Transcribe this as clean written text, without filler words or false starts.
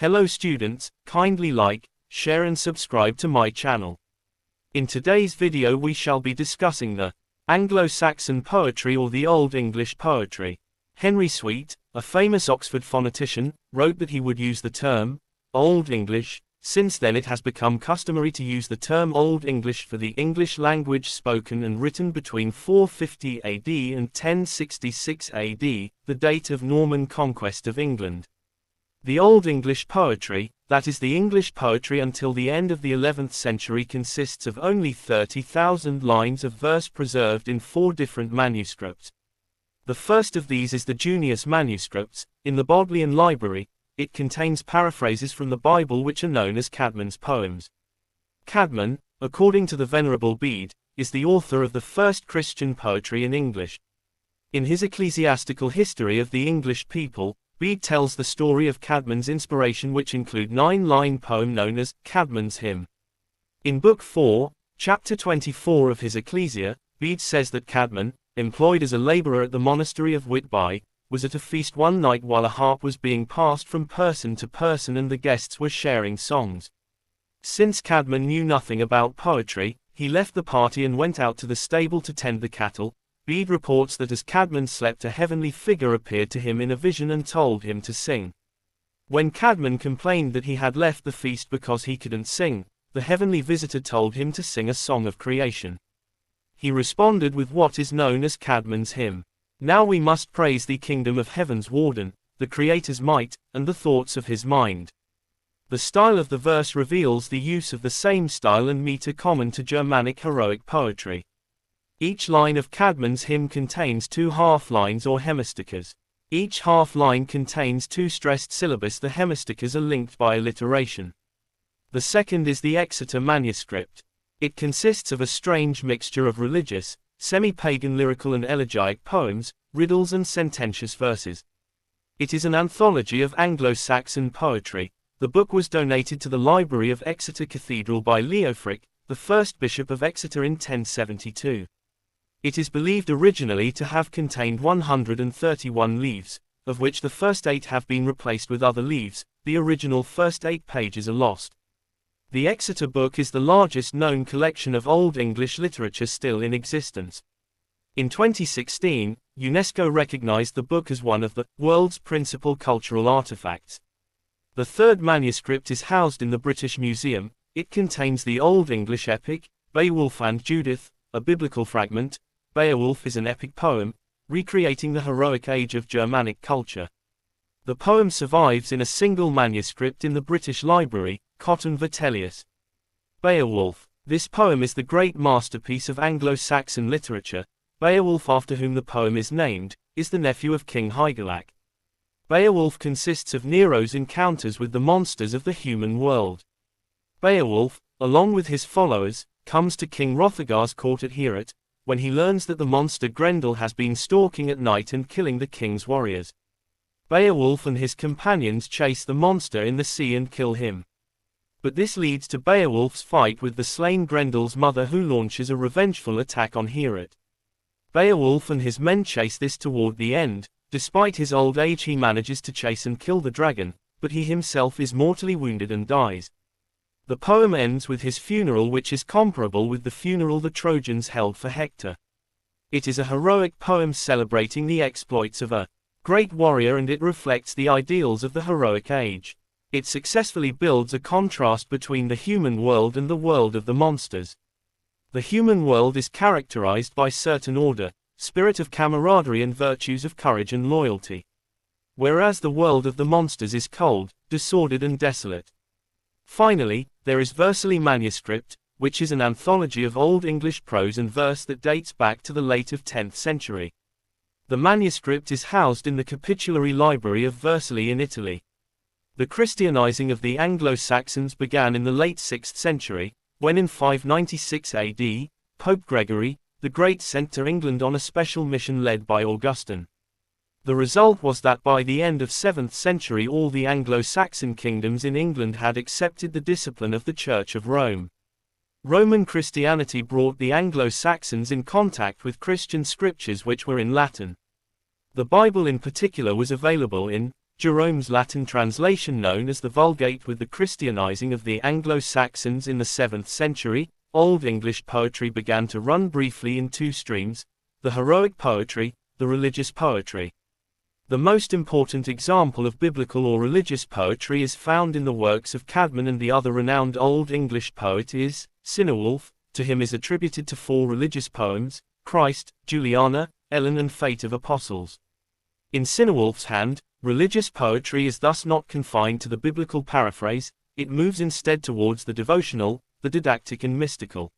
Hello students, kindly like, share and subscribe to my channel. In today's video we shall be discussing the Anglo-Saxon poetry or the Old English poetry. Henry Sweet, a famous Oxford phonetician, wrote that he would use the term Old English. Since then it has become customary to use the term Old English for the English language spoken and written between 450 AD and 1066 AD, the date of Norman conquest of England. The Old English poetry, that is the English poetry until the end of the 11th century, consists of only 30,000 lines of verse preserved in 4 different manuscripts. The first of these is the Junius manuscripts. In the Bodleian Library, it contains paraphrases from the Bible which are known as Caedmon's poems. Caedmon, according to the Venerable Bede, is the author of the first Christian poetry in English. In his Ecclesiastical History of the English People, Bede tells the story of Caedmon's inspiration, which include 9-line poem known as Caedmon's Hymn. In Book 4, Chapter 24 of his Ecclesia, Bede says that Caedmon, employed as a laborer at the monastery of Whitby, was at a feast one night while a harp was being passed from person to person and the guests were sharing songs. Since Caedmon knew nothing about poetry, he left the party and went out to the stable to tend the cattle. Bede reports that as Caedmon slept, a heavenly figure appeared to him in a vision and told him to sing. When Caedmon complained that he had left the feast because he couldn't sing, the heavenly visitor told him to sing a song of creation. He responded with what is known as Caedmon's Hymn. Now we must praise thee, kingdom of heaven's warden, the Creator's might, and the thoughts of his mind. The style of the verse reveals the use of the same style and meter common to Germanic heroic poetry. Each line of Caedmon's hymn contains 2 half-lines or hemistichas. Each half-line contains 2 stressed syllables. The hemistichas are linked by alliteration. The second is the Exeter manuscript. It consists of a strange mixture of religious, semi-pagan lyrical and elegiac poems, riddles and sententious verses. It is an anthology of Anglo-Saxon poetry. The book was donated to the Library of Exeter Cathedral by Leofric, the first bishop of Exeter, in 1072. It is believed originally to have contained 131 leaves, of which the first 8 have been replaced with other leaves. The original first 8 pages are lost. The Exeter book is the largest known collection of Old English literature still in existence. In 2016, UNESCO recognized the book as one of the world's principal cultural artifacts. The third manuscript is housed in the British Museum. It contains the Old English epic, Beowulf and Judith, a biblical fragment. Beowulf is an epic poem, recreating the heroic age of Germanic culture. The poem survives in a single manuscript in the British Library, Cotton Vitellius. Beowulf. This poem is the great masterpiece of Anglo-Saxon literature. Beowulf, after whom the poem is named, is the nephew of King Hygelac. Beowulf consists of Nero's encounters with the monsters of the human world. Beowulf, along with his followers, comes to King Hrothgar's court at Heorot, when he learns that the monster Grendel has been stalking at night and killing the king's warriors. Beowulf and his companions chase the monster in the sea and kill him. But this leads to Beowulf's fight with the slain Grendel's mother, who launches a revengeful attack on Heorot. Beowulf and his men chase this toward the end. Despite his old age, he manages to chase and kill the dragon, but he himself is mortally wounded and dies. The poem ends with his funeral, which is comparable with the funeral the Trojans held for Hector. It is a heroic poem celebrating the exploits of a great warrior, and it reflects the ideals of the heroic age. It successfully builds a contrast between the human world and the world of the monsters. The human world is characterized by certain order, spirit of camaraderie and virtues of courage and loyalty. Whereas the world of the monsters is cold, disordered and desolate. Finally, there is Vercelli manuscript, which is an anthology of Old English prose and verse that dates back to the late 10th century. The manuscript is housed in the Capitulary Library of Vercelli in Italy. The Christianizing of the Anglo-Saxons began in the late 6th century, when in 596 AD, Pope Gregory the Great sent to England on a special mission led by Augustine. The result was that by the end of 7th century all the Anglo-Saxon kingdoms in England had accepted the discipline of the Church of Rome. Roman Christianity brought the Anglo-Saxons in contact with Christian scriptures which were in Latin. The Bible in particular was available in Jerome's Latin translation known as the Vulgate with the Christianizing of the Anglo-Saxons in the 7th century, Old English poetry began to run briefly in two streams, the heroic poetry, the religious poetry. The most important example of biblical or religious poetry is found in the works of Cædmon, and the other renowned Old English poet is Cynewulf. To him is attributed to 4 religious poems, Christ, Juliana, Ellen and Fate of Apostles. In Cynewulf's hand, religious poetry is thus not confined to the biblical paraphrase, it moves instead towards the devotional, the didactic and mystical.